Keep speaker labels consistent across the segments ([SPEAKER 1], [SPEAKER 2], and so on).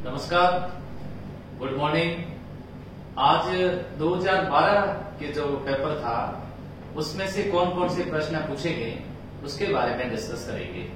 [SPEAKER 1] नमस्कार, good morning. आज 2012 के जो पेपर था उसमें से कौन कौन से प्रश्न पूछे गए उसके बारे में डिस्कस करेंगे।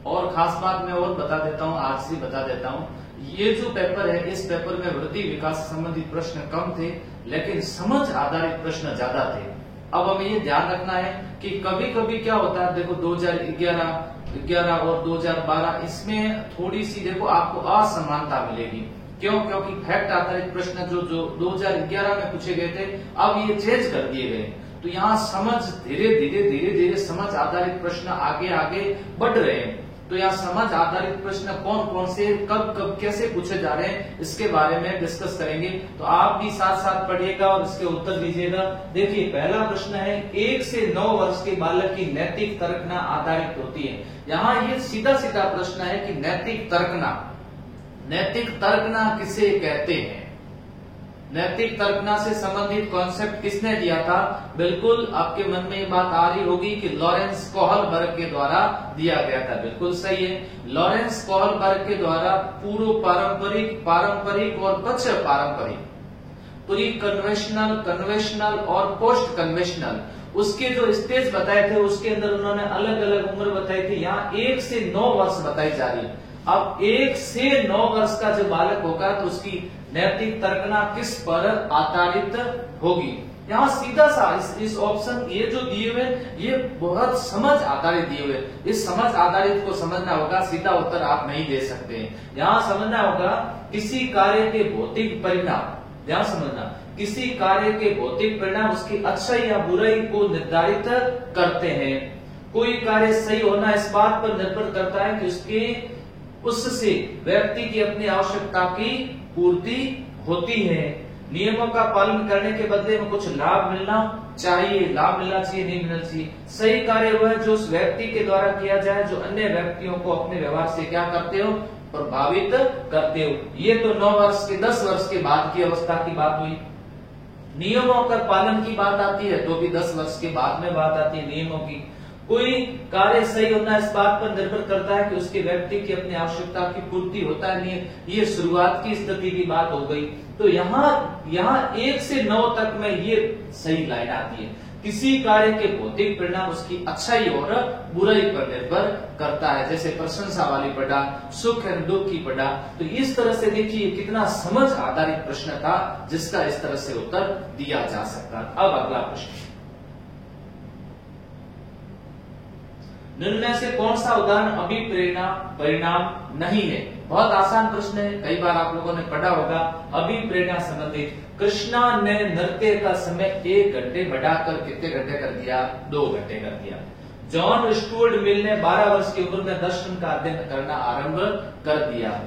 [SPEAKER 1] और खास बात मैं और बता देता हूँ, आज से बता देता हूँ, ये जो पेपर है इस पेपर में वृद्धि विकास से संबंधित प्रश्न कम थे लेकिन समझ आधारित प्रश्न ज्यादा थे। अब हमें ये ध्यान रखना है कि कभी कभी क्या होता है, देखो 2011 और 2012 इसमें थोड़ी सी देखो आपको असमानता मिलेगी। क्यों? क्योंकि फैक्ट आधारित प्रश्न जो 2011 में पूछे गए थे अब ये चेंज कर दिए गए। तो यहाँ समझ धीरे धीरे समझ आधारित प्रश्न आगे आगे बढ़ रहे हैं। तो यहाँ समझ आधारित प्रश्न कौन कौन से कब कब कैसे पूछे जा रहे हैं इसके बारे में डिस्कस करेंगे। तो आप भी साथ साथ पढ़िएगा और इसके उत्तर दीजिएगा। देखिए पहला प्रश्न है, 1 से 9 वर्ष के बालक की नैतिक तर्कना आधारित होती है। यहाँ ये सीधा प्रश्न है कि नैतिक तर्कना किसे कहते हैं। नैतिक तर्कना से संबंधित कॉन्सेप्ट किसने दिया था? बिल्कुल आपके मन में ये बात आ रही होगी कि लॉरेंस कोहलबर्ग के द्वारा दिया गया था। बिल्कुल सही है, लॉरेंस कोहलबर्ग के द्वारा पूर्व पारंपरिक और पश्च पारंपरिक, पूरी कन्वेंशनल और पोस्ट कन्वेंशनल उसके जो स्टेज बताए थे उसके अंदर उन्होंने अलग अलग उम्र बताई थी। यहाँ 1 से 9 वर्ष बताई जा रही है। अब 1 से 9 वर्ष का जो बालक होगा तो उसकी नैतिक तर्कना किस पर आधारित होगी? यहाँ सीधा सा इस ऑप्शन ये जो दिए हुए ये बहुत समझ आधारित दिए हुए। इस समझ आधारित को समझना होगा, सीधा उत्तर आप नहीं दे सकते। यहाँ समझना होगा किसी कार्य के भौतिक परिणाम, ध्यान समझना, किसी कार्य के भौतिक परिणाम उसकी अच्छाई या बुराई को निर्धारित करते हैं। कोई कार्य सही होना इस बात पर निर्भर करता है कि उससे व्यक्ति की अपनी आवश्यकता की पूर्ति होती है। नियमों का पालन करने के बदले में कुछ लाभ मिलना चाहिए, नहीं मिलना चाहिए। सही कार्य वह है जो उस व्यक्ति के द्वारा किया जाए जो अन्य व्यक्तियों को अपने व्यवहार से क्या करते हो, प्रभावित करते हो। ये तो 9 वर्ष के 10 वर्ष के बाद की अवस्था की बात हुई। नियमों का पालन की बात आती है तो भी 10 वर्ष के बाद में बात आती है नियमों की। कोई कार्य सही होना इस बात पर निर्भर करता है कि उसके व्यक्ति की अपनी आवश्यकता की पूर्ति होता है, नहीं, ये शुरुआत की स्थिति की बात हो गई। तो यहाँ 1 से 9 तक में ये सही लाइन आती है। किसी कार्य के भौतिक परिणाम उसकी अच्छाई और बुराई पर निर्भर करता है। जैसे प्रशंसा वाली पढ़ा, सुख एवं दुख की पढ़ा। तो इस तरह से देखिए कितना समझ आधारित प्रश्न था जिसका इस तरह से उत्तर दिया जा सकता। अब अगला प्रश्न, निर्णय से कौन सा उदाहरण अभिप्रेरणा परिणाम नहीं है? बहुत आसान प्रश्न है, कई बार आप लोगों ने पढ़ा होगा। अभिप्रेरणा संबंधित, कृष्णा ने नृत्य का समय 1 घंटे बढ़ाकर कितने घंटे कर दिया? 2 घंटे कर दिया। जॉन स्टुअर्ट मिल ने 12 वर्ष की उम्र में दर्शन का अध्ययन करना आरंभ कर दिया।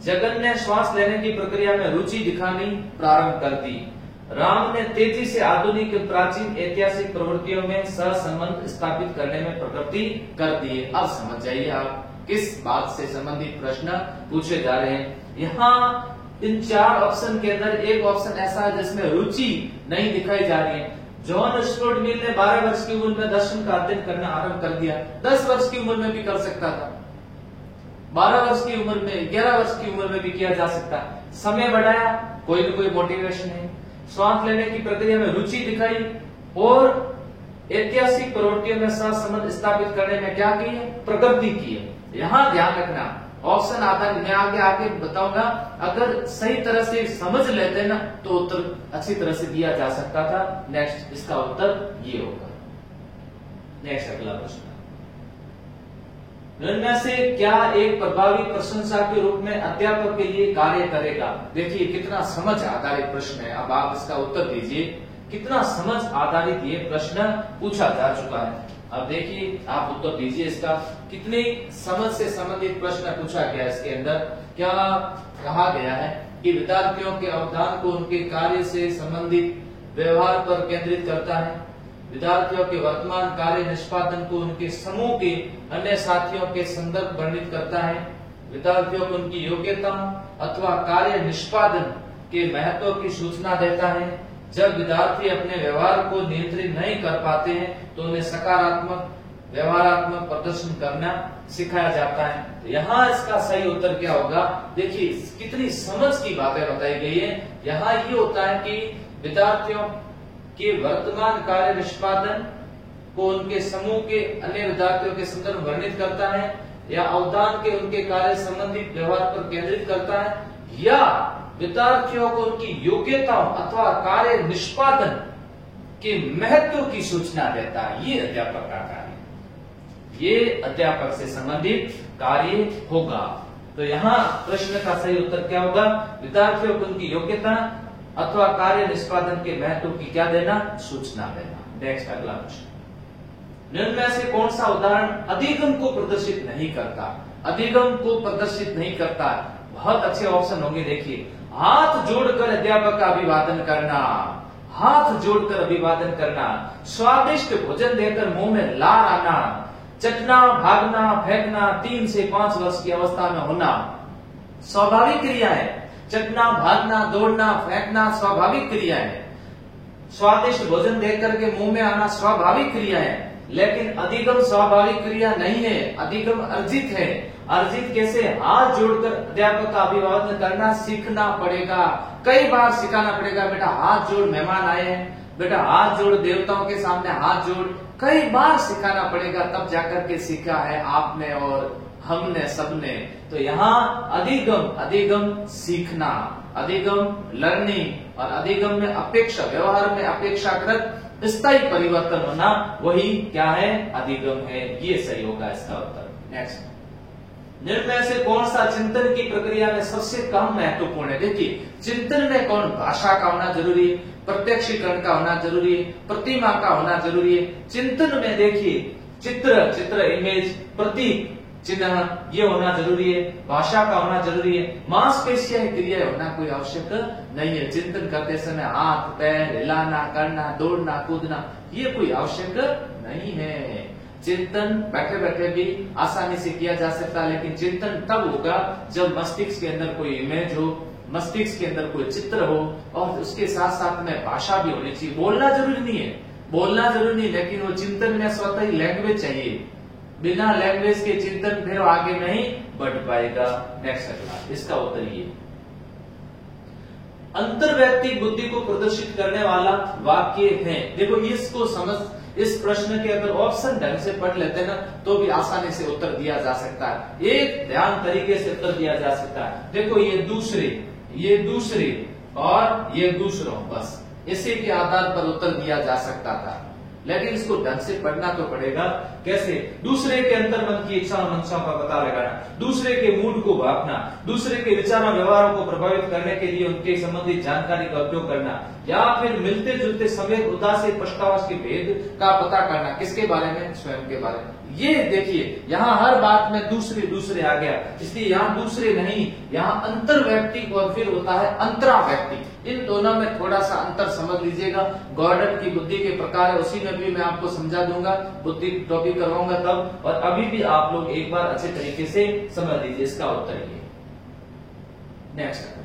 [SPEAKER 1] जगन ने श्वास लेने की प्रक्रिया में रुचि दिखानी प्रारंभ कर दी। राम ने तेजी से आधुनिक प्राचीन ऐतिहासिक प्रवृत्तियों में सहसंबंध स्थापित करने में प्रगति कर दी है। अब समझ जाइए आप किस बात से संबंधित प्रश्न पूछे जा रहे हैं। यहाँ इन 4 ऑप्शन के अंदर एक ऑप्शन ऐसा है जिसमें रुचि नहीं दिखाई जा रही है। जॉन स्टुअर्ट मिल ने 12 वर्ष की उम्र में दर्शन का अध्ययन करना आरंभ कर दिया। 10 वर्ष की उम्र में भी कर सकता था, 12 वर्ष की उम्र में, 11 वर्ष की उम्र में भी किया जा सकता। समय बढ़ाया, कोई न कोई मोटिवेशन है। श्वास लेने की प्रक्रिया में रुचि दिखाई और ऐतिहासिक प्रवृत्तियों में सहसंबंध स्थापित करने में क्या की है? प्रगति की है। यहाँ ध्यान रखना, ऑप्शन आधारित मैं आगे बताऊंगा। अगर सही तरह से समझ लेते ना तो उत्तर अच्छी तरह से दिया जा सकता था। नेक्स्ट इसका उत्तर ये होगा। नेक्स्ट अगला प्रश्न, निर्णय से क्या एक प्रभावी प्रशंसा के रूप में अध्यापक के लिए कार्य करेगा? देखिए कितना समझ आधारित प्रश्न है। अब आप इसका उत्तर दीजिए, कितना समझ आधारित ये प्रश्न पूछा जा चुका है। अब देखिए आप उत्तर दीजिए इसका, कितनी समझ से संबंधित प्रश्न पूछा गया। इसके अंदर क्या कहा गया है कि विद्यार्थियों के अवधान को उनके कार्य से संबंधित व्यवहार पर केंद्रित करता है। विद्यार्थियों के वर्तमान कार्य निष्पादन को उनके समूह के अन्य साथियों के संदर्भ वर्णित करता है। विद्यार्थियों को उनकी योग्यता अथवा कार्य निष्पादन के महत्व की सूचना देता है। जब विद्यार्थी अपने व्यवहार को नियंत्रित नहीं कर पाते हैं तो उन्हें सकारात्मक व्यवहारात्मक प्रदर्शन करना सिखाया जाता है। तो यहाँ इसका सही उत्तर क्या होगा? देखिए कितनी समझ की बातें बताई गई है। यहाँ ये होता है कि विद्यार्थियों के वर्तमान कार्य निष्पादन को उनके समूह के अन्य विद्यार्थियों के संदर्भ में वर्णित करता है, या अवदान के उनके कार्य संबंधित व्यवहार पर केंद्रित करता है, या विद्यार्थियों को उनकी योग्यताओं अथवा कार्य निष्पादन के महत्व की सूचना देता है। ये अध्यापक का कार्य, ये अध्यापक से संबंधित कार्य होगा। तो यहाँ प्रश्न का सही उत्तर क्या होगा? विद्यार्थियों को उनकी योग्यता अथवा कार्य निष्पादन के महत्व की क्या देना? सूचना देना। नेक्स्ट अगला प्रश्न, निम्न में से कौन सा उदाहरण अधिगम को प्रदर्शित नहीं करता? अधिगम को प्रदर्शित नहीं करता। बहुत अच्छे ऑप्शन होंगे। देखिए, हाथ जोड़कर अध्यापक का अभिवादन करना, हाथ जोड़कर अभिवादन करना, स्वादिष्ट भोजन देकर मुंह में लार आना, चटना, भागना, फेंकना, 3 से 5 वर्ष की अवस्था में होना, स्वाभाविक क्रिया है। चटना, भागना, दौड़ना, फेंकना स्वाभाविक क्रिया है। स्वादिष्ट भोजन देकर के मुंह में आना स्वाभाविक क्रिया है। लेकिन अधिगम स्वाभाविक क्रिया नहीं है, अधिगम अर्जित है। अर्जित कैसे? हाथ जोड़कर अध्यापक का अभिवादन करना सीखना पड़ेगा, कई बार सिखाना पड़ेगा। बेटा हाथ जोड़, मेहमान आए हैं, बेटा हाथ जोड़, देवताओं के सामने हाथ जोड़, कई बार सिखाना पड़ेगा, तब जाकर के सीखा है आपने और हमने, सबने। तो यहाँ अधिगम, अधिगम सीखना, अधिगम लर्निंग, और अधिगम में अपेक्षा, व्यवहार में अपेक्षाकृत स्थायी परिवर्तन होना, वही क्या है? अधिगम है। ये सही होगा इसका उत्तर। नेक्स्ट, निम्न में से कौन सा चिंतन की प्रक्रिया में सबसे कम महत्वपूर्ण है? देखिए, चिंतन में कौन? भाषा का होना जरूरी है, प्रत्यक्षीकरण का होना जरूरी है, प्रतिमा का होना जरूरी है। चिंतन में देखिए, चित्र, इमेज, प्रतीक, चिन्ह, ये होना जरूरी है। भाषा का होना जरूरी है। मांसपेशियां क्रिया होना कोई आवश्यक नहीं है। चिंतन करते समय हाथ पैर हिलाना, करना, दौड़ना, कूदना, ये कोई आवश्यक नहीं है। चिंतन बैठे बैठे भी आसानी से किया जा सकता है, लेकिन चिंतन तब होगा जब मस्तिष्क के अंदर कोई इमेज हो, मस्तिष्क के अंदर कोई चित्र हो, और उसके साथ साथ में भाषा भी होनी चाहिए। बोलना जरूरी नहीं है, बोलना जरूरी नहीं, लेकिन वो चिंतन में स्वतः ही लैंग्वेज चाहिए। बिना लैंग्वेज के चिंतन फिर आगे नहीं बढ़ पाएगा। नेक्स्ट अगला, इसका उत्तर ये, अंतर्वैयक्तिक बुद्धि को प्रदर्शित करने वाला वाक्य है। देखो इसको समझ, इस प्रश्न के अगर ऑप्शन ढंग से पढ़ लेते हैं ना, तो भी आसानी से उत्तर दिया जा सकता है। एक ध्यान तरीके से उत्तर दिया जा सकता है। देखो ये दूसरे और ये दूसरों, बस इसी के आधार पर उत्तर दिया जा सकता था, लेकिन इसको ढंग से पढ़ना तो पड़ेगा। कैसे? दूसरे के अंतर्मन की इच्छा और मंशाओं का पता लगाना, दूसरे के मूड को भांपना, दूसरे के विचारों व्यवहारों को प्रभावित करने के लिए उनके संबंधित जानकारी का उपयोग करना, या फिर मिलते जुलते समय उदासी पछतावा के भेद का पता करना। किसके बारे में? स्वयं के बारे में। ये देखिए, यहाँ हर बात में दूसरे आ गया, इसलिए यहाँ दूसरे नहीं, यहाँ अंतर्वैयक्तिक और फिर होता है अंतरावैयक्तिक। इन दोनों में थोड़ा सा अंतर समझ लीजिएगा। गॉर्डन की बुद्धि के प्रकार है, उसी में भी मैं आपको समझा दूंगा, बुद्धि टॉपिक करवाऊंगा तब। और अभी भी आप लोग एक बार अच्छे तरीके से समझ लीजिए। इसका उत्तर ये। नेक्स्ट,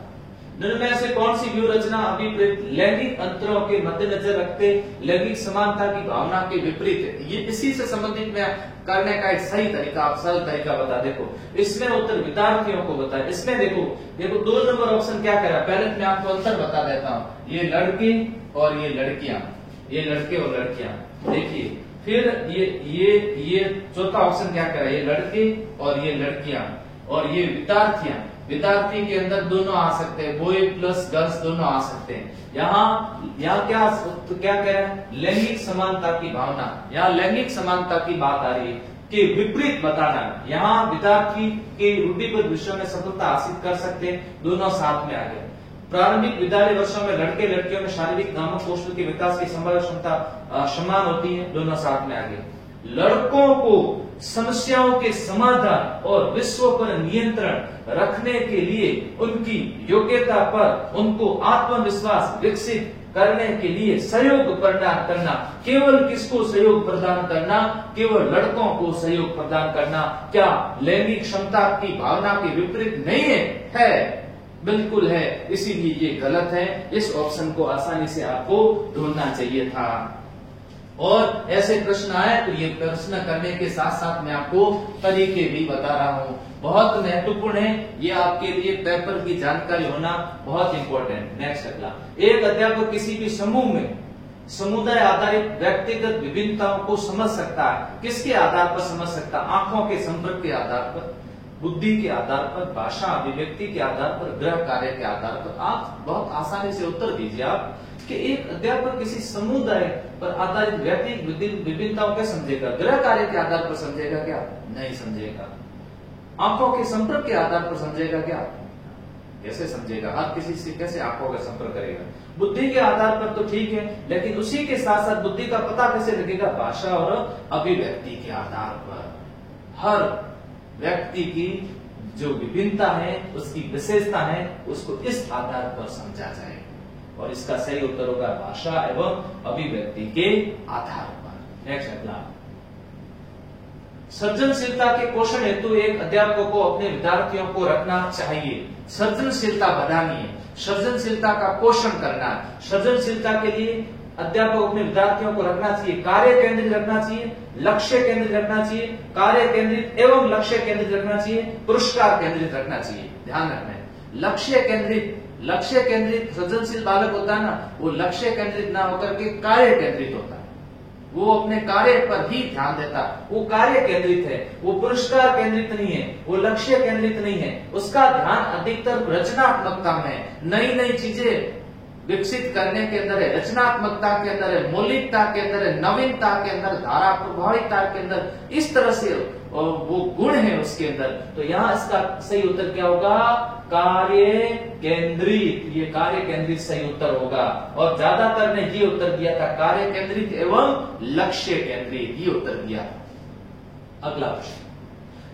[SPEAKER 1] निम्न में से कौन सी व्यू रचना अभिप्रेत लैंगिक अंतरों के मद्देनजर रखते लैंगिक समानता की भावना के विपरीत है? ये इसी से संबंधित में करने का एक सही तरीका, आप सरल तरीका बता। देखो इसमें उत्तर विद्यार्थियों को बताए। इसमें देखो 2 नंबर ऑप्शन क्या कह रहा है, पहले मैं आपको अंतर बता देता हूँ। ये लड़के और ये लड़कियां, ये लड़के और लड़कियां। देखिए फिर ये चौथा ऑप्शन क्या कह रहा है, ये लड़के और ये लड़कियां, और ये विद्यार्थियां। विद्यार्थी के अंदर दोनों आ सकते हैं, बॉय प्लस गर्ल्स दोनों आ सकते हैं। यहाँ क्या कह रहा है, लैंगिक समानता की भावना, यहाँ लैंगिक समानता की बात आ रही है कि विपरीत बताना। यहाँ विद्यार्थी के रूढ़िबद्ध विषयों में सफलता हासिल कर सकते हैं, दोनों साथ में आ गए। प्रारंभिक विद्यालय वर्षों में लड़के लड़कियों में शारीरिक नामक कौशल के विकास की संभाव्य क्षमता समान होती है, दोनों साथ में आ गए। लड़कों को समस्याओं के समाधान और विश्व पर नियंत्रण रखने के लिए उनकी योग्यता पर उनको आत्मविश्वास विकसित करने के लिए सहयोग प्रदान करना। केवल किसको सहयोग प्रदान करना, केवल लड़कों को सहयोग प्रदान करना। क्या लैंगिक क्षमता की भावना के विपरीत नहीं है? बिल्कुल है, इसीलिए ये गलत है। इस ऑप्शन को आसानी से आपको ढूंढना चाहिए था। और ऐसे प्रश्न आए तो ये प्रश्न करने के साथ साथ मैं आपको तरीके भी बता रहा हूँ, बहुत महत्वपूर्ण है ये आपके लिए, पेपर की जानकारी होना बहुत इंपॉर्टेंट। नेक्स्ट अगला, एक अध्यापक किसी भी समूह में समुदाय आधारित व्यक्तिगत विभिन्नताओं को समझ सकता है। किसके आधार पर समझ सकता है? आंखों के संपर्क के आधार पर, बुद्धि के आधार पर, भाषा अभिव्यक्ति के आधार पर, गृह कार्य के आधार पर। आप बहुत आसानी से उत्तर दीजिए आप कि एक अध्यापक किसी समुदाय पर आधारित व्यक्तिगत विभिन्नताओं को समझेगा, गृह कार्य के आधार पर समझेगा क्या? नहीं समझेगा। आंखों के संपर्क के आधार पर समझेगा क्या? कैसे समझेगा? हर किसी से कैसे आंखों का संपर्क करेगा? बुद्धि के आधार पर तो ठीक है, लेकिन उसी के साथ साथ बुद्धि का पता कैसे लगेगा? भाषा और अभिव्यक्ति के आधार पर। हर व्यक्ति की जो विभिन्नता है, उसकी विशेषता है, उसको इस आधार पर समझा जाएगा, और इसका सही उत्तर होगा भाषा एवं अभिव्यक्ति के आधार पर। नेक्स्ट अगला, सृजनशीलता के पोषण हेतु एक अध्यापक को अपने विद्यार्थियों को रखना चाहिए। सृजनशीलता बढ़ानी है, सृजनशीलता का पोषण करना है। सृजनशीलता के लिए अध्यापक अपने विद्यार्थियों को रखना चाहिए, कार्य केंद्रित रखना चाहिए, लक्ष्य केंद्रित रखना चाहिए, कार्य केंद्रित एवं लक्ष्य केंद्रित रखना चाहिए, पुरस्कार केंद्रित रखना चाहिए। ध्यान रखना है, लक्ष्य केंद्रित सृजनशील बालक होता है ना, वो लक्ष्य केंद्रित ना होकर के कार्य केंद्रित होता है। वो अपने कार्य पर ही ध्यान देता, वो कार्य केंद्रित है, वो पुरस्कार केंद्रित नहीं है, वो लक्ष्य केंद्रित नहीं है। उसका ध्यान अधिकतर रचनात्मकता में, नई नई चीजें विकसित करने के अंदर है, रचनात्मकता के अंदर है, मौलिकता के अंदर है, नवीनता के अंदर, धारा प्रभाविता के अंदर, इस तरह से वो गुण है उसके अंदर। तो यहाँ इसका सही उत्तर क्या होगा? कार्य केंद्रित। ये कार्य केंद्रित सही उत्तर होगा, और ज्यादातर ने ये उत्तर दिया था, कार्य केंद्रित एवं लक्ष्य केंद्रित, ये उत्तर दिया। अगला प्रश्न,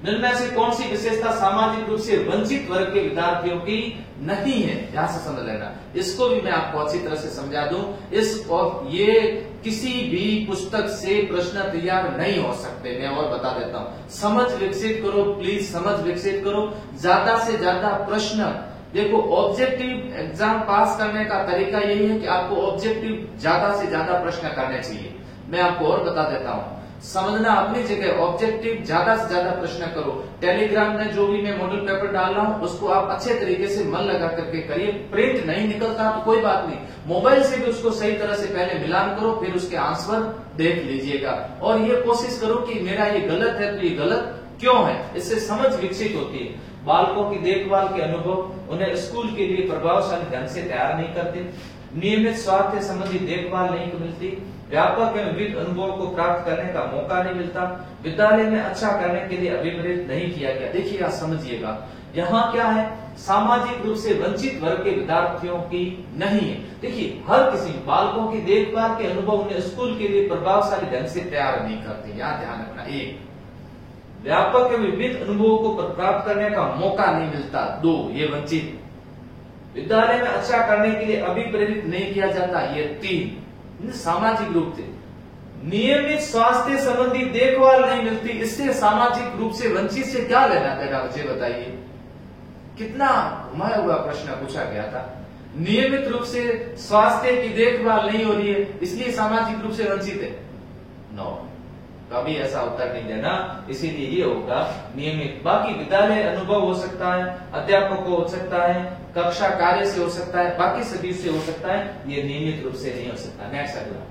[SPEAKER 1] निम्न से कौन सी विशेषता सामाजिक रूप से वंचित वर्ग के विद्यार्थियों की नहीं है? ध्यान से समझ लेना, इसको भी मैं आपको अच्छी तरह से समझा दूं। ये किसी भी पुस्तक से प्रश्न तैयार नहीं हो सकते, मैं और बता देता हूं। समझ विकसित करो प्लीज, समझ विकसित करो। ज्यादा से ज्यादा प्रश्न देखो, ऑब्जेक्टिव एग्जाम पास करने का तरीका यही है कि आपको ऑब्जेक्टिव ज्यादा से ज्यादा प्रश्न करने चाहिए। मैं आपको और बता देता हूं, समझना अपनी जगह, ऑब्जेक्टिव ज्यादा से ज्यादा प्रश्न करो। टेलीग्राम में जो भी मैं मॉडल पेपर डाल रहा हूं उसको आप अच्छे तरीके से मन लगा करके करिए। प्रिंट नहीं निकलता तो कोई बात नहीं, मोबाइल से भी उसको सही तरह से पहले मिलान करो, फिर उसके आंसर देख लीजिएगा। और ये कोशिश करो कि मेरा ये गलत है तो ये गलत क्यों है, इससे समझ विकसित होती है। बालकों की देखभाल के अनुभव उन्हें स्कूल के लिए प्रभावशाली ढंग से तैयार नहीं करते, नियमित स्वास्थ्य संबंधी देखभाल नहीं मिलती, व्यापक एवं विविध अनुभवों को प्राप्त करने का मौका नहीं मिलता, विद्यालय में अच्छा करने के लिए अभिप्रेरित नहीं किया गया। देखिएगा, समझिएगा, यहाँ क्या है? सामाजिक रूप से वंचित वर्ग के विद्यार्थियों की नहीं है। देखिए, हर किसी बालकों की देखभाल के अनुभव उन्हें स्कूल के लिए प्रभावशाली ढंग से तैयार नहीं करते। यहाँ ध्यान रखना। एक, व्यापक एवं विविध अनुभवों को प्राप्त करने का मौका नहीं मिलता। दो, ये वंचित, विद्यालय में अच्छा करने के लिए अभिप्रेरित नहीं किया जाता। ये तीन, सामाजिक रूप से नियमित स्वास्थ्य संबंधी देखभाल नहीं मिलती। इससे सामाजिक रूप से वंचित से क्या लेना देना, मुझे बताइए। कितना घुमाया हुआ प्रश्न पूछा गया था। नियमित रूप से स्वास्थ्य की देखभाल नहीं हो रही है, इसलिए सामाजिक रूप से वंचित है। नो, कभी ऐसा उत्तर नहीं देना। इसीलिए ये होगा नियमित। बाकी विद्यालय अनुभव हो सकता है, अध्यापक को हो सकता है, कक्षा कार्य से हो सकता है, बाकी सभी से हो सकता है, ये नियमित रूप से नहीं हो सकता। नेक्स्ट अगला,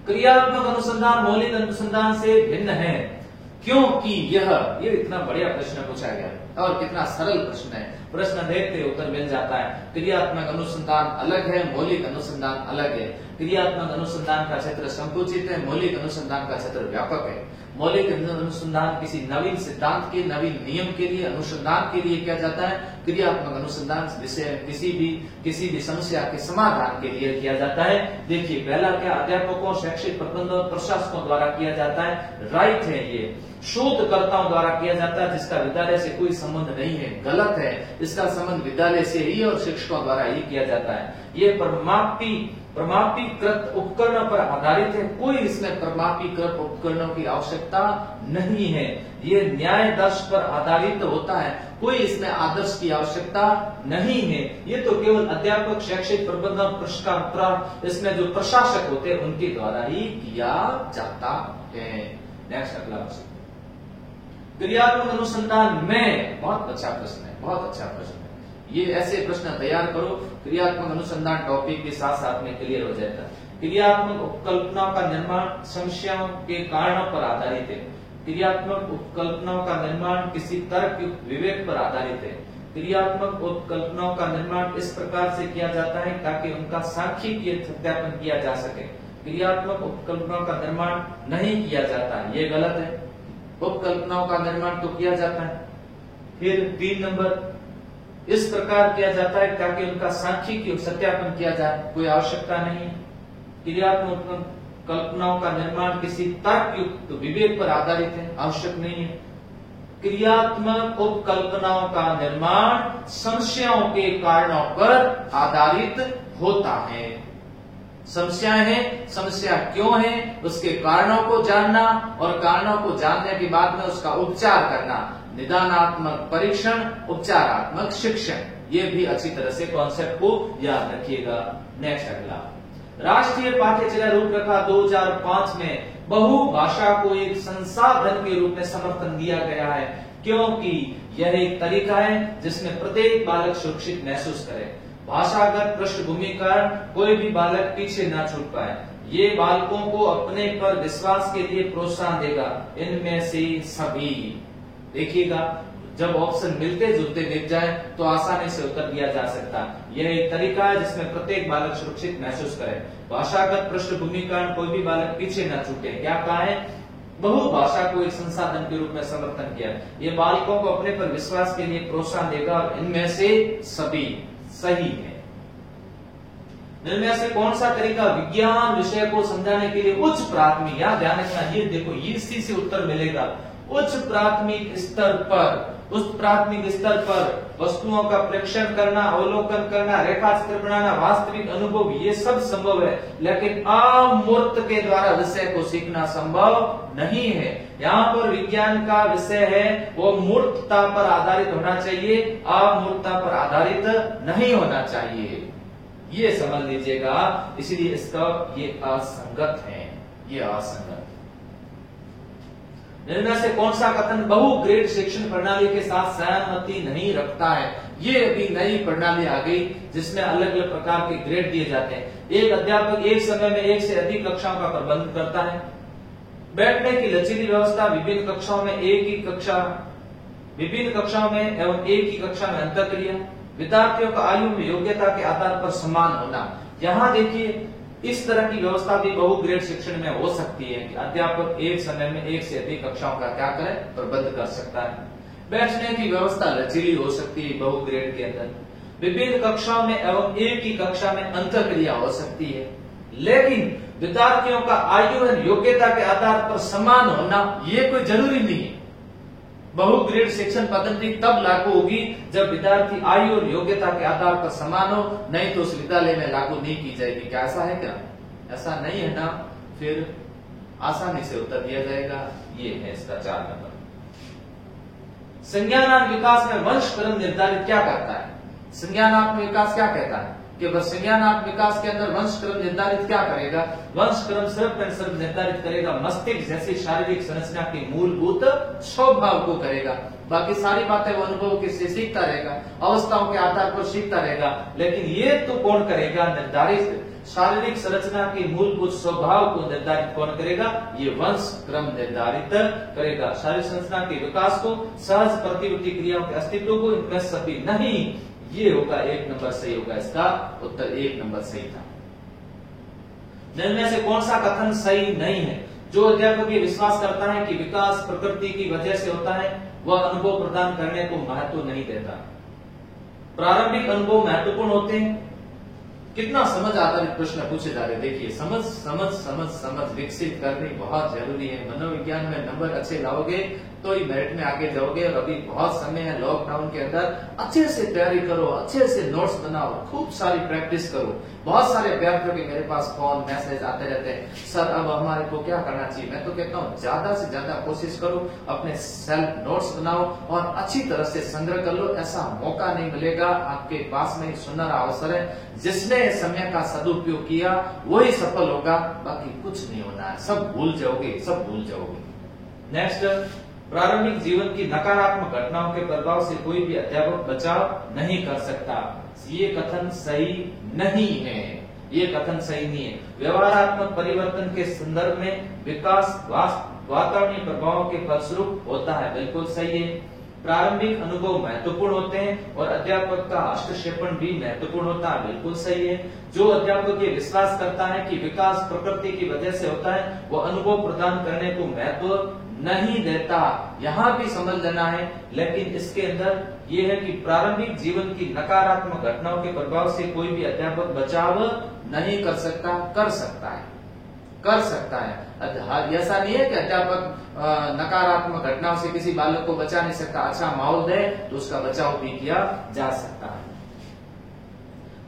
[SPEAKER 1] क्रियात्मक अनुसंधान मौलिक अनुसंधान से भिन्न है क्योंकि ये इतना बढ़िया प्रश्न पूछा गया और कितना सरल प्रश्न है। प्रश्न देखते उत्तर मिल जाता है। क्रियात्मक अनुसंधान अलग है, मौलिक अनुसंधान अलग है। क्रियात्मक अनुसंधान का क्षेत्र संकुचित है, मौलिक अनुसंधान का क्षेत्र व्यापक है। मौलिक अनुसंधान किसी नवीन सिद्धांत के, नवीन नियम के लिए, अनुसंधान के लिए किया जाता है। क्रियात्मक अनुसंधान किसी भी समस्या के समाधान के लिए किया जाता है। देखिए, पहला क्या? अध्यापकों, शैक्षिक प्रबंधकों, प्रशासकों द्वारा किया जाता है। राइट है, ये शोधकर्ताओं द्वारा किया जाता है जिसका विद्यालय से कोई संबंध नहीं है। गलत है, इसका संबंध विद्यालय से ही और शिक्षकों द्वारा ही किया जाता है। ये प्रमापीकृत उपकरणों पर आधारित है। कोई इसमें प्रमापीकृत उपकरणों की आवश्यकता नहीं है। ये न्याय दर्श पर आधारित होता है। कोई इसमें आदर्श की आवश्यकता नहीं है। ये तो केवल अध्यापक, शैक्षिक प्रबंधन, इसमें जो प्रशासक होते हैं उनके द्वारा ही किया जाता है। नेक्स्ट अगला प्रश्न, क्रियात्मक अनुसंधान में, बहुत अच्छा प्रश्न है, बहुत अच्छा प्रश्न है। ये ऐसे प्रश्न तैयार करो, क्रियात्मक अनुसंधान टॉपिक के साथ साथ में क्लियर हो जाता है। क्रियात्मक उपकल्पनाओं का निर्माण समस्याओं के कारणों पर आधारित है। क्रियात्मक उपकल्पनाओं का निर्माण किसी तर्कयुक्त विवेक पर आधारित है। क्रियात्मक उपकल्पनाओं का निर्माण इस प्रकार से किया जाता है ताकि उनका सांख्यिकीय सत्यापन किया जा सके। क्रियात्मक उपकल्पनाओं का निर्माण नहीं किया जाता है, ये गलत है। उपकल्पनाओं का निर्माण तो किया जाता है। फिर 3 नंबर, इस प्रकार किया जाता है ताकि उनका सांख्यिकीय सत्यापन किया जाए, कोई आवश्यकता नहीं है। क्रियात्मक कल्पनाओं का निर्माण किसी तर्कयुक्त विवेक पर आधारित है, आवश्यक नहीं है। क्रियात्मक उपकल्पनाओं का निर्माण समस्याओं के कारणों पर आधारित होता है। समस्याएं हैं, समस्या क्यों है, उसके कारणों को जानना और कारणों को जानने के बाद में उसका उपचार करना, निदानात्मक परीक्षण, उपचारात्मक शिक्षण, ये भी अच्छी तरह से कॉन्सेप्ट को याद रखिएगा। नेक्स्ट अगला, राष्ट्रीय पाठ्यचर्या रूपरेखा 2005 में बहुभाषा को एक संसाधन के रूप में समर्थन दिया गया है, क्योंकि यह एक तरीका है जिसमें प्रत्येक बालक सुरक्षित महसूस करे। भाषागत पृष्ठभूमि कारण कोई भी बालक पीछे न छूट पाए। ये बालकों को अपने पर विश्वास के लिए प्रोत्साहन देगा। इनमें से सभी, देखिएगा जब ऑप्शन मिलते जुलते दिख जाए तो आसानी से उत्तर दिया जा सकता है। यह एक तरीका है जिसमें प्रत्येक बालक सुरक्षित महसूस करे। भाषागत पृष्ठभूमि कारण कोई भी बालक पीछे न छूटे, क्या कहा है, बहुभाषा को एक संसाधन के रूप में समर्थन किया। ये बालकों को अपने पर विश्वास के लिए प्रोत्साहन देगा और इनमें से सभी सही है। इनमें से कौन सा तरीका विज्ञान विषय को समझाने के लिए उच्च प्राथमिक, यहां ध्यान रखना, ये देखो ये इसी से उत्तर मिलेगा। उच्च प्राथमिक स्तर पर, उच्च प्राथमिक स्तर पर वस्तुओं का प्रेक्षण करना, अवलोकन करना, रेखाचित्र बनाना, वास्तविक अनुभव, ये सब संभव है, लेकिन अमूर्त के द्वारा विषय को सीखना संभव नहीं है। यहाँ पर विज्ञान का विषय है वो मूर्तता पर आधारित होना चाहिए, अमूर्तता पर आधारित नहीं होना चाहिए, ये समझ लीजिएगा। इसलिए इसका ये असंगत है, ये असंगत। इनमें से कौन सा कथन बहु ग्रेड शिक्षण प्रणाली के साथ सहमति नहीं रखता है। ये अभी नई प्रणाली आ गई जिसमें अलग अलग प्रकार के ग्रेड दिए जाते हैं। एक अध्यापक एक समय में एक से अधिक कक्षाओं का प्रबंध करता है। बैठने की लचीली व्यवस्था, विभिन्न कक्षाओं में एक ही कक्षा, विभिन्न कक्षाओं में एवं एक ही कक्षा में अंतःक्रिया, विद्यार्थियों का आयु में योग्यता के आधार पर समान होना। यहाँ देखिए इस तरह की व्यवस्था भी बहु ग्रेड शिक्षण में हो सकती है कि अध्यापक एक समय में एक से अधिक कक्षाओं का क्या करे, प्रबंध कर सकता है। बैठने की व्यवस्था लचीली हो सकती है बहु ग्रेड के अंदर। विभिन्न कक्षाओं में एवं एक ही कक्षा में अंतःक्रिया हो सकती है, लेकिन विद्यार्थियों का आयु एवं योग्यता के आधार पर समान होना ये कोई जरूरी नहीं है। बहु ग्रेड शिक्षण पद्धति तब लागू होगी जब विद्यार्थी आयु और योग्यता के आधार पर समान हो, नहीं तो उस विद्यालय में लागू नहीं की जाएगी। क्या ऐसा है क्या? ऐसा नहीं है ना, फिर आसानी से उत्तर दिया जाएगा। ये है इसका 4 नंबर। संज्ञानात्मक विकास में वंश क्रम निर्धारित क्या करता है? संज्ञानात्मक विकास क्या कहता है कि संज्ञानात्मक विकास के अंदर वंश क्रम निर्धारित क्या करेगा? वंश क्रम सिर्फ निर्धारित करेगा मस्तिष्क जैसी शारीरिक संरचना के मूलभूत स्वभाव को करेगा। बाकी सारी बातें वो अनुभव के से सीखता रहेगा, अवस्थाओं के आधार पर सीखता रहेगा, लेकिन ये तो कौन करेगा? निर्धारित शारीरिक संरचना के मूलभूत स्वभाव को निर्धारित कौन करेगा? ये वंश क्रम निर्धारित करेगा। शारीरिक संरचना के विकास को, सहज प्रतिवर्ती क्रियाओं के अस्तित्व को, इनमें सभी नहीं। ये होगा 1 नंबर सही होगा, इसका उत्तर 1 नंबर सही था। इनमें से कौन सा कथन सही नहीं है? जो अध्यापक ये विश्वास करता है कि विकास प्रकृति की वजह से होता है, वह अनुभव प्रदान करने को महत्व नहीं देता। प्रारंभिक अनुभव महत्वपूर्ण होते हैं, कितना समझ आधारित प्रश्न पूछे जा रहे हैं। देखिए, समझ समझ समझ समझ विकसित करनी बहुत जरूरी है। मनोविज्ञान में नंबर अच्छे लाओगे तो ही मेरिट में आगे जाओगे। और अभी बहुत समय है लॉकडाउन के अंदर, अच्छे से तैयारी करो, अच्छे से नोट्स बनाओ, खूब सारी प्रैक्टिस करो। बहुत सारे अभ्यर्थियों के मेरे पास फोन मैसेज आते रहते हैं, सर अब हमारे को क्या करना चाहिए। मैं तो कहता हूँ ज्यादा से ज्यादा कोशिश करो, अपने सेल्फ नोट्स बनाओ और अच्छी तरह से संग्रह कर लो। ऐसा मौका नहीं मिलेगा, आपके पास में एक सुनहरा अवसर है। जिसने समय का सदुपयोग किया वही सफल होगा, बाकी कुछ नहीं होना है। सब भूल जाओगे, सब भूल जाओगे। नेक्स्ट, प्रारंभिक जीवन की नकारात्मक घटनाओं के प्रभाव से कोई भी अध्यापक बचाव नहीं कर सकता। ये कथन सही नहीं है, ये कथन सही नहीं है। व्यवहारात्मक परिवर्तन के संदर्भ में विकास वातावरणीय प्रभावों के फलस्वरूप होता है, बिल्कुल सही है। प्रारंभिक अनुभव महत्वपूर्ण होते हैं और अध्यापक का हस्तक्षेपण भी महत्वपूर्ण होता है, बिल्कुल सही है। जो अध्यापक ये विश्वास करता है कि विकास प्रकृति की वजह से होता है, वो अनुभव प्रदान करने को महत्व नहीं देता। यहाँ भी समझ लेना है। लेकिन इसके अंदर ये है कि प्रारंभिक जीवन की नकारात्मक घटनाओं के प्रभाव से कोई भी अध्यापक बचाव नहीं कर सकता। कर सकता है, कर सकता है। ऐसा नहीं है कि अध्यापक नकारात्मक घटनाओं से किसी बालक को बचा नहीं सकता। अच्छा माहौल दे तो उसका बचाव भी किया जा सकता है।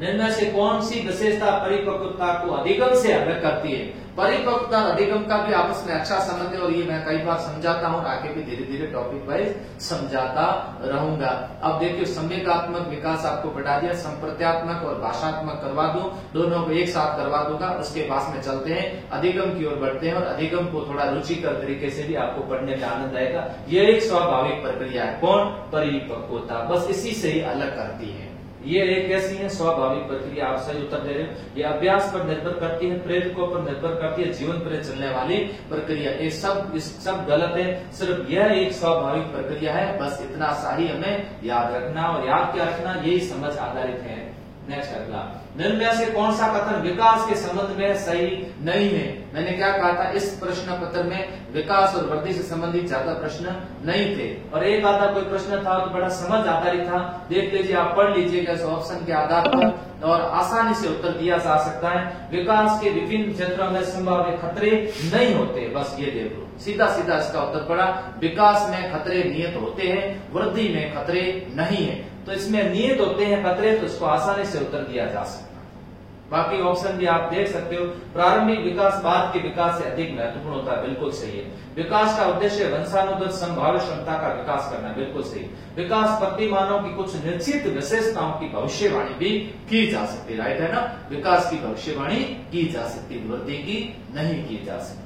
[SPEAKER 1] इनमें से कौन सी विशेषता परिपक्वता को अधिगम से अलग करती है? परिपक्वता अधिगम का भी आपस में अच्छा संबंध है और ये मैं कई बार समझाता हूँ, आगे भी धीरे धीरे टॉपिक वाइज समझाता रहूंगा। अब देखिए, संवेगात्मक विकास आपको बढ़ा दिया, संप्रत्यात्मक और भाषात्मक करवा दूं, दोनों को एक साथ करवा दूंगा। उसके पास में चलते हैं, अधिगम की ओर बढ़ते हैं और अधिगम को थोड़ा रुचिकर तरीके से भी आपको पढ़ने में आनंद आएगा। ये एक स्वाभाविक प्रक्रिया है। कौन? परिपक्वता, बस इसी से ही अलग करती है। ये एक कैसी है? स्वाभाविक प्रक्रिया। आप सही उत्तर दे रहे हो। ये अभ्यास पर निर्भर करती है, प्रेरकों पर निर्भर करती है, जीवन पर चलने वाली प्रक्रिया। ये सब गलत है। सिर्फ यह एक स्वाभाविक प्रक्रिया है, बस इतना सा ही हमें याद रखना। और याद क्या रखना? यही समझ आधारित है। नेक्स्ट, अगला, निम्न से कौन सा कथन विकास के संबंध में सही नहीं है? मैंने क्या कहा था, इस प्रश्न पत्र में विकास और वृद्धि से संबंधित ज्यादा प्रश्न नहीं थे और एक आधा कोई प्रश्न था तो बड़ा समझ आधारित था। देख लीजिए, आप पढ़ लीजिएगा इस ऑप्शन के आधार पर और आसानी से उत्तर दिया जा सकता है। विकास के विभिन्न क्षेत्रों में संभाव्य खतरे नहीं होते, बस ये देख लो, सीधा सीधा इसका उत्तर पड़ा। विकास में खतरे नियत होते हैं, वृद्धि में खतरे नहीं है। तो इसमें नियत होते हैं खतरे, तो इसको आसानी से उत्तर दिया जा सकता है। बाकी ऑप्शन भी आप देख सकते हो। प्रारंभिक विकास बाद के विकास से अधिक महत्वपूर्ण होता है, बिल्कुल सही है। विकास का उद्देश्य वंशानुगत संभाव्य क्षमता का विकास करना, बिल्कुल सही। विकास प्रतिमानों की कुछ निश्चित विशेषताओं की भविष्यवाणी भी की जा सकती, राइट है ना। विकास की भविष्यवाणी की जा सकती, वृद्धि की नहीं की जा सकती।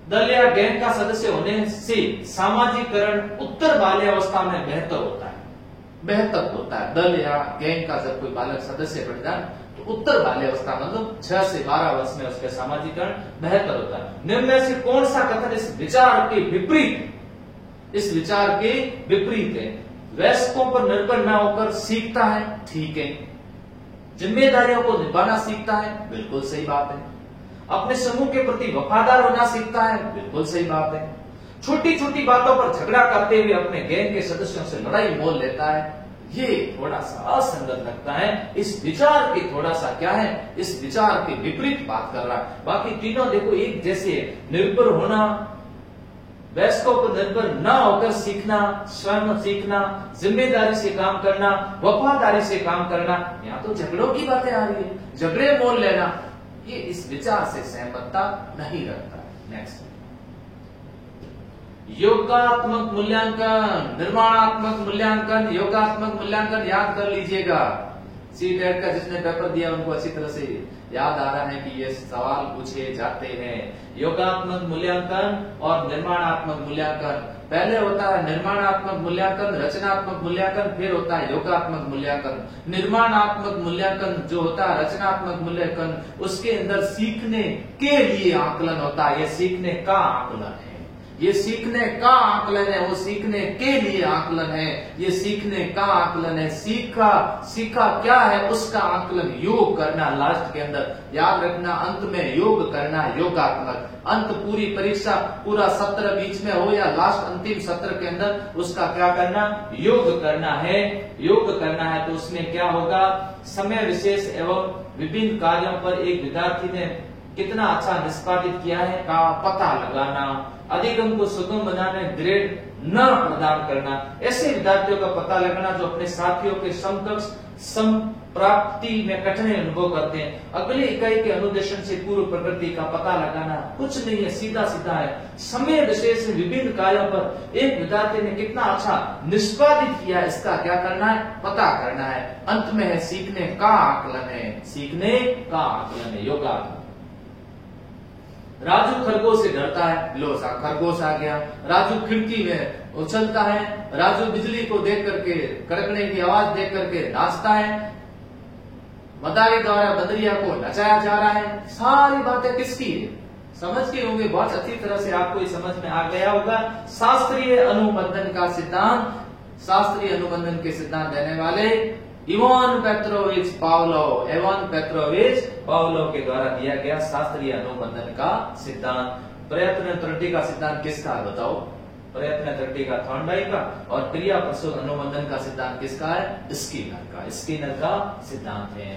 [SPEAKER 1] दल या गैंग का सदस्य होने से सामाजिकरण उत्तर बाल्यावस्था में बेहतर होता है, बेहतर होता है। दल या गैंग का जब कोई बालक सदस्य बन जाए तो उत्तर बाल्यावस्था मतलब 6 से 12 वर्ष में उसका सामाजिकरण बेहतर होता है। निम्न में से कौन सा कथन इस विचार के विपरीत, इस विचार के विपरीत है? वयस्कों पर निर्भर न होकर सीखता है, ठीक है। जिम्मेदारियों को निभाना सीखता है, बिल्कुल सही बात है। अपने समूह के प्रति वफादार होना सीखता है, बिल्कुल सही बात है। छोटी छोटी बातों पर झगड़ा करते हुए अपने गैंग के सदस्यों से लड़ाई मोल लेता है, ये थोड़ा सा असंगत लगता है। इस विचार के थोड़ा सा क्या है, इस विचार के विपरीत बात कर रहा है। बाकी तीनों देखो एक जैसे, निर्भर होना, वयस्कों पर निर्भर न होकर सीखना, स्वयं सीखना, जिम्मेदारी से काम करना, वफादारी से काम करना। यहाँ तो झगड़ों की बातें आ रही है, झगड़े मोल लेना, ये इस विचार से सहमतता नहीं रखता। नेक्स्ट, योगात्मक मूल्यांकन, निर्माणात्मक मूल्यांकन, योगात्मक मूल्यांकन याद कर लीजिएगा। सीटेट का जिसने पेपर दिया उनको अच्छी तरह से याद आ रहा है कि ये सवाल पूछे जाते हैं। योगात्मक मूल्यांकन और निर्माणात्मक मूल्यांकन, पहले होता है निर्माणात्मक मूल्यांकन, रचनात्मक मूल्यांकन, फिर होता है योगात्मक मूल्यांकन। निर्माणात्मक मूल्यांकन जो होता है, रचनात्मक मूल्यांकन, उसके अंदर सीखने के लिए आकलन होता है, ये सीखने का आकलन है। ये सीखने का आकलन है, वो सीखने के लिए आकलन है, ये सीखने का आकलन है। सीखा क्या है उसका आकलन, योग करना। लास्ट के अंदर याद रखना, अंत में योग करना, योगात्मक। अंत पूरी परीक्षा, पूरा सत्र बीच में हो या लास्ट अंतिम सत्र के अंदर, उसका क्या करना, योग करना है। योग करना है तो उसमें क्या होगा, समय विशेष एवं विभिन्न कार्यों पर एक विद्यार्थी ने कितना अच्छा निष्पादित किया है का पता लगाना, अधिगम को सुगम बनाने ग्रेड न प्रदान करना। ऐसे विद्यार्थियों का पता लगाना जो अपने साथियों के समकक्ष संप्राप्ति में कठिनाई अनुभव करते हैं। अगली इकाई के अनुदेशन से पूर्व प्रगति का पता लगाना कुछ नहीं है, सीधा सीधा है। समय विशेष विभिन्न कार्यों पर एक विद्यार्थी ने कितना अच्छा निष्पादित किया, इसका क्या करना है, पता करना है। अंत में है सीखने का आकलन है, सीखने का आकलन है, योगात्मक। राजू खरगोश से डरता है, लो सा खरगोश आ गया। राजू खिड़की में उछलता है, राजू बिजली को देख करके, कड़कने की आवाज देख करके नाचता है, मदारी द्वारा बदरिया को नचाया जा रहा है। सारी बातें किसकी है, समझ के होंगे, बहुत अच्छी तरह से आपको ये समझ में आ गया होगा। शास्त्रीय अनुबंधन का सिद्धांत, शास्त्रीय अनुबंधन के सिद्धांत देने वाले Ivan Petrovich Pavlov, Ivan Petrovich Pavlov के द्वारा दिया गया शास्त्रीय अनुबंधन का सिद्धांत। प्रयत्न त्रुटि का सिद्धांत किसका है बताओ, प्रयत्न त्रुटि का थॉर्नडाइक का, और क्रिया प्रसूत अनुबंधन का सिद्धांत किसका है, स्किनर का। स्किनर का सिद्धांत है।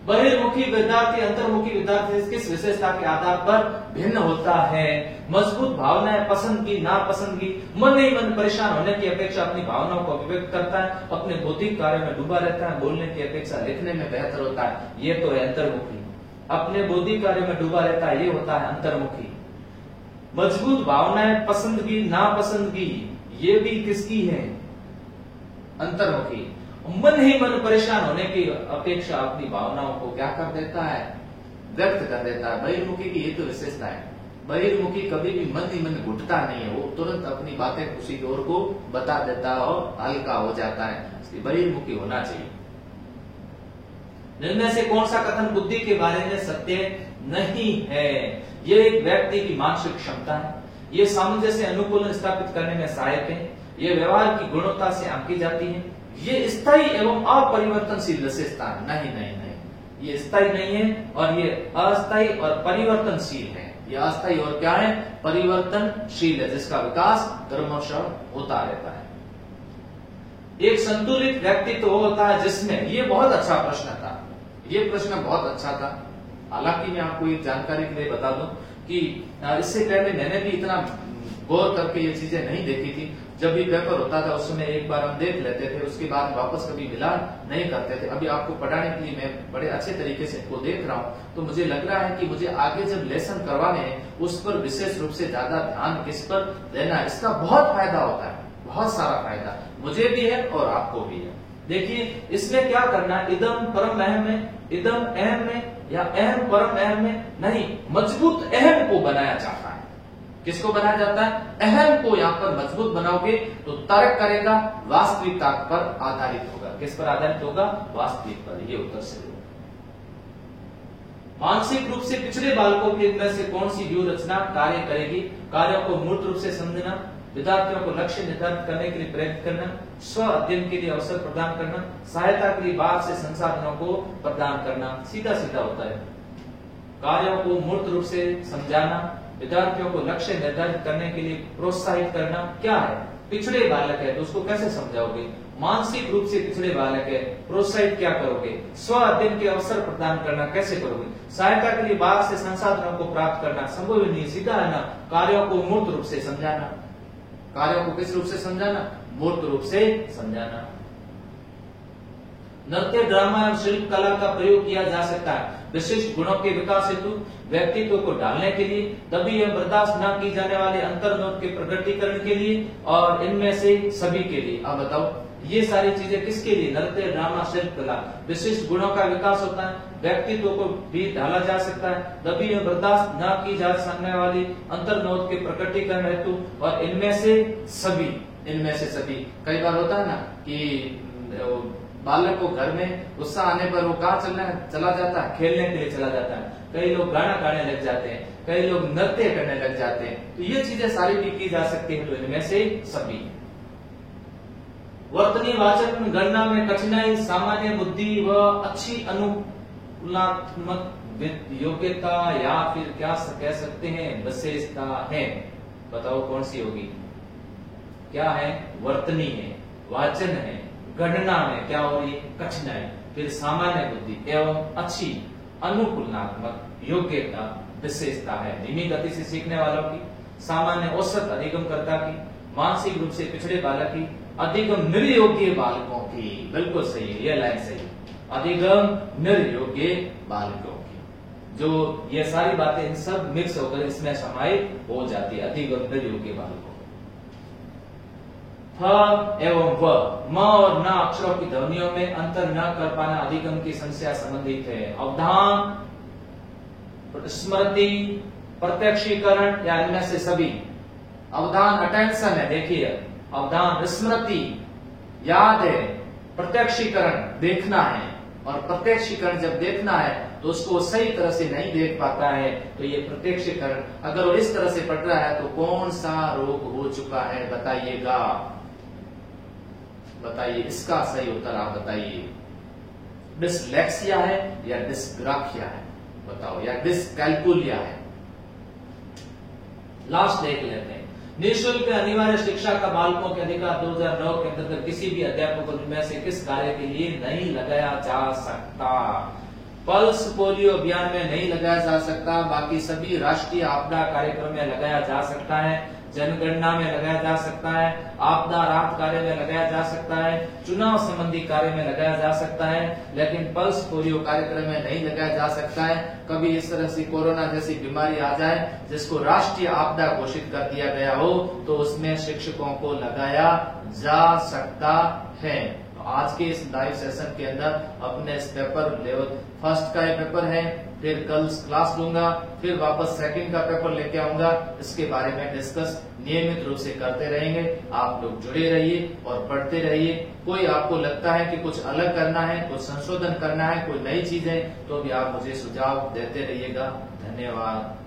[SPEAKER 1] बहिर्मुखी विद्यार्थी अंतर्मुखी विद्यार्थी से किस विशेषता के आधार पर भिन्न होता है। मजबूत भावनाएं, पसंदगी नापसंदगी, मन ही मन परेशान होने की अपेक्षा अपनी भावनाओं को अभिव्यक्त करता है, अपने बौद्धिक कार्यों में डूबा रहता है, बोलने की अपेक्षा लिखने में बेहतर होता है, ये तो है अंतर्मुखी। अपने बौद्धिक कार्यों में डूबा रहता है, ये होता है अंतर्मुखी। मजबूत भावनाएं, पसंदगी नापसंदगी, ये भी किसकी है, अंतर्मुखी। मन ही मन परेशान होने की अपेक्षा अपनी भावनाओं को क्या कर देता है, व्यक्त कर देता है। बहिर्मुखी की ये तो विशेषता है, बहिर्मुखी कभी भी मन ही मन घुटता नहीं है, वो तुरंत अपनी बातें किसी और को बता देता है और हल्का हो जाता है। इसलिए बहिर्मुखी होना चाहिए। जिनमें से कौन सा कथन बुद्धि के बारे में सत्य नहीं है। ये एक व्यक्ति की मानसिक क्षमता है, ये सामंजस्य अनुकूलन स्थापित करने में सहायक है, ये व्यवहार की गुणवत्ता से आंकी जाती है, ये स्थायी एवं अपरिवर्तनशील विशेषता है। नहीं नहीं नहीं, ये स्थायी नहीं है और ये अस्थायी और परिवर्तनशील है। ये अस्थायी और क्या है, परिवर्तनशील है, जिसका विकास क्रमशः होता रहता है। एक संतुलित व्यक्तित्व तो होता है जिसमें, ये बहुत अच्छा प्रश्न था, ये प्रश्न बहुत अच्छा था। हालांकि मैं आपको एक जानकारी के लिए बता दूं कि इससे पहले मैंने भी इतना गौर करके ये चीजें नहीं देखी थी। जब भी पेपर होता था उस समय एक बार हम देख लेते थे, उसके बाद वापस कभी मिला नहीं करते थे। अभी आपको पढ़ाने के लिए मैं बड़े अच्छे तरीके से इनको देख रहा हूँ, तो मुझे लग रहा है कि मुझे आगे जब लेसन करवाने हैं उस पर विशेष रूप से ज्यादा ध्यान किस पर देना, इसका बहुत फायदा होता है, बहुत सारा फायदा मुझे भी है और आपको भी है। देखिए इसमें क्या करना है, इदम परम अहम में, इदम अहम में या अहम परम अहम में नहीं, मजबूत अहम को बनाया जाता है। किसको बनाया जाता है, अहम को यहाँ पर मजबूत बनाओगे तो तर्क करेगा, वास्तविकता पर आधारित होगा। किस पर आधारित होगा, वास्तविक पर। ये उत्तर सही होगा। मानसिक रूप से पिछड़े बालकों के इनमें से कौन सी व्यूह रचना कार्य करेगी। कार्यों को मूर्त रूप से समझना, विद्यार्थियों को लक्ष्य निर्धारित करने के लिए प्रेरित करना, स्व अध्ययन के लिए अवसर प्रदान करना, सहायता के लिए बाहर से संसाधनों को प्रदान करना। सीधा सीधा होता है। कार्यों को मूर्त रूप से समझाना, विद्यार्थियों को लक्ष्य निर्धारित करने के लिए प्रोत्साहित करना। क्या है, पिछड़े बालक है तो उसको कैसे समझाओगे, मानसिक रूप से पिछड़े बालक है, प्रोत्साहित क्या करोगे, स्व अध्ययन के अवसर प्रदान करना कैसे करोगे, सहायता के लिए बाहर से संसाधनों को प्राप्त करना संभव ही नहीं, सीधा है ना। कार्यों को मूर्त रूप से समझाना, कार्यों को किस रूप से समझाना, मूर्त रूप से समझाना। नृत्य, ड्रामा एवं शिल्प कला का प्रयोग किया जा सकता है विशिष्ट गुणों के विकास हेतु, व्यक्तित्व को ढालने के लिए, तभी यह बर्दाश्त न की जाने वाले अंतर्नोद के प्रकटीकरण के लिए और इनमें से सभी के लिए। अब बताओ ये सारी चीजें किसके लिए, नृत्य, ड्रामा, शिल्प कला। विशिष्ट गुणों का विकास होता है, व्यक्तित्व को भी ढाला जा सकता है, तभी यह बर्दाश्त न की जा सकने वाली अंतर्नोद के प्रकटीकरण हेतु और इनमें से सभी। इनमें से सभी कई बार होता है ना कि बालक को घर में गुस्सा आने पर वो कहाँ चला जाता है? खेलने के लिए चला जाता है। कई लोग गाना गाने लग जाते हैं, कई लोग नृत्य करने लग जाते हैं। तो ये चीजें सारी भी की जा सकती है, तो इनमें से सभी। वर्तनीवाचक गणना में कठिनाई सामान्य बुद्धि व अच्छी अनुकूलनात्मक योग्यता या फिर क्या कह सकते हैं विशेषता है। बताओ कौन सी होगी? क्या है? वर्तनी है, वाचन है, गणना में क्या हो रही है? कठिनाई, फिर सामान्य बुद्धि एवं अच्छी अनुकूलनात्मक योग्यता विशेषता है। धीमी गति से सीखने वालों की, सामान्य औसत अधिगमकर्ता की, मानसिक रूप से पिछड़े बालक की, अधिगम निर्योग्य बालकों की। बिल्कुल सही है, यह लाइन सही है। अधिगम निर्योग्य बालकों की, जो ये सारी बातें इन सब मिक्स होकर इसमें समाहित हो जाती है। अधिगम निर्योग्य बालकों। फ एवं व, म और न अक्षरों की ध्वनियों में अंतर न कर पाना अधिगम की समस्या संबंधित है। अवधान, स्मृति, प्रत्यक्षीकरण या इनमें से सभी। अवधान अटेंशन है, देखिए अवधान, स्मृति याद है, प्रत्यक्षीकरण देखना है, और प्रत्यक्षीकरण जब देखना है तो उसको सही तरह से नहीं देख पाता है तो ये प्रत्यक्षीकरण, अगर वो इस तरह से पढ़ रहा है तो कौन सा रोग हो चुका है बताइएगा? बताइए, इसका सही उत्तर आप बताइए। डिसलेक्सिया है या डिस्ग्राफिया है? बताओ, या डिसकैल्कुलिया है? लास्ट देख लेते हैं। निःशुल्क अनिवार्य शिक्षा का बालकों के अधिकार 2009 के अंतर्गत किसी भी अध्यापक को में से किस कार्य के लिए नहीं लगाया जा सकता? पल्स पोलियो अभियान में नहीं लगाया जा सकता, बाकी सभी राष्ट्रीय आपदा कार्यक्रम में लगाया जा सकता है, जनगणना में लगाया जा सकता है, आपदा राहत कार्य में लगाया जा सकता है, चुनाव संबंधी कार्य में लगाया जा सकता है, लेकिन पल्स पोलियो कार्यक्रम में नहीं लगाया जा सकता है। कभी इस तरह से कोरोना जैसी बीमारी आ जाए जिसको राष्ट्रीय आपदा घोषित कर दिया गया हो तो उसमें शिक्षकों को लगाया जा सकता है। तो आज के इस लाइव सेशन के अंदर अपने इस पेपर लेवल फर्स्ट का ये पेपर है, फिर कल क्लास लूंगा, फिर वापस सेकंड का पेपर लेके आऊंगा। इसके बारे में डिस्कस नियमित रूप से करते रहेंगे। आप लोग जुड़े रहिए और पढ़ते रहिए। कोई आपको लगता है कि कुछ अलग करना है, कुछ संशोधन करना है, कोई नई चीज है, तो भी आप मुझे सुझाव देते रहिएगा। धन्यवाद।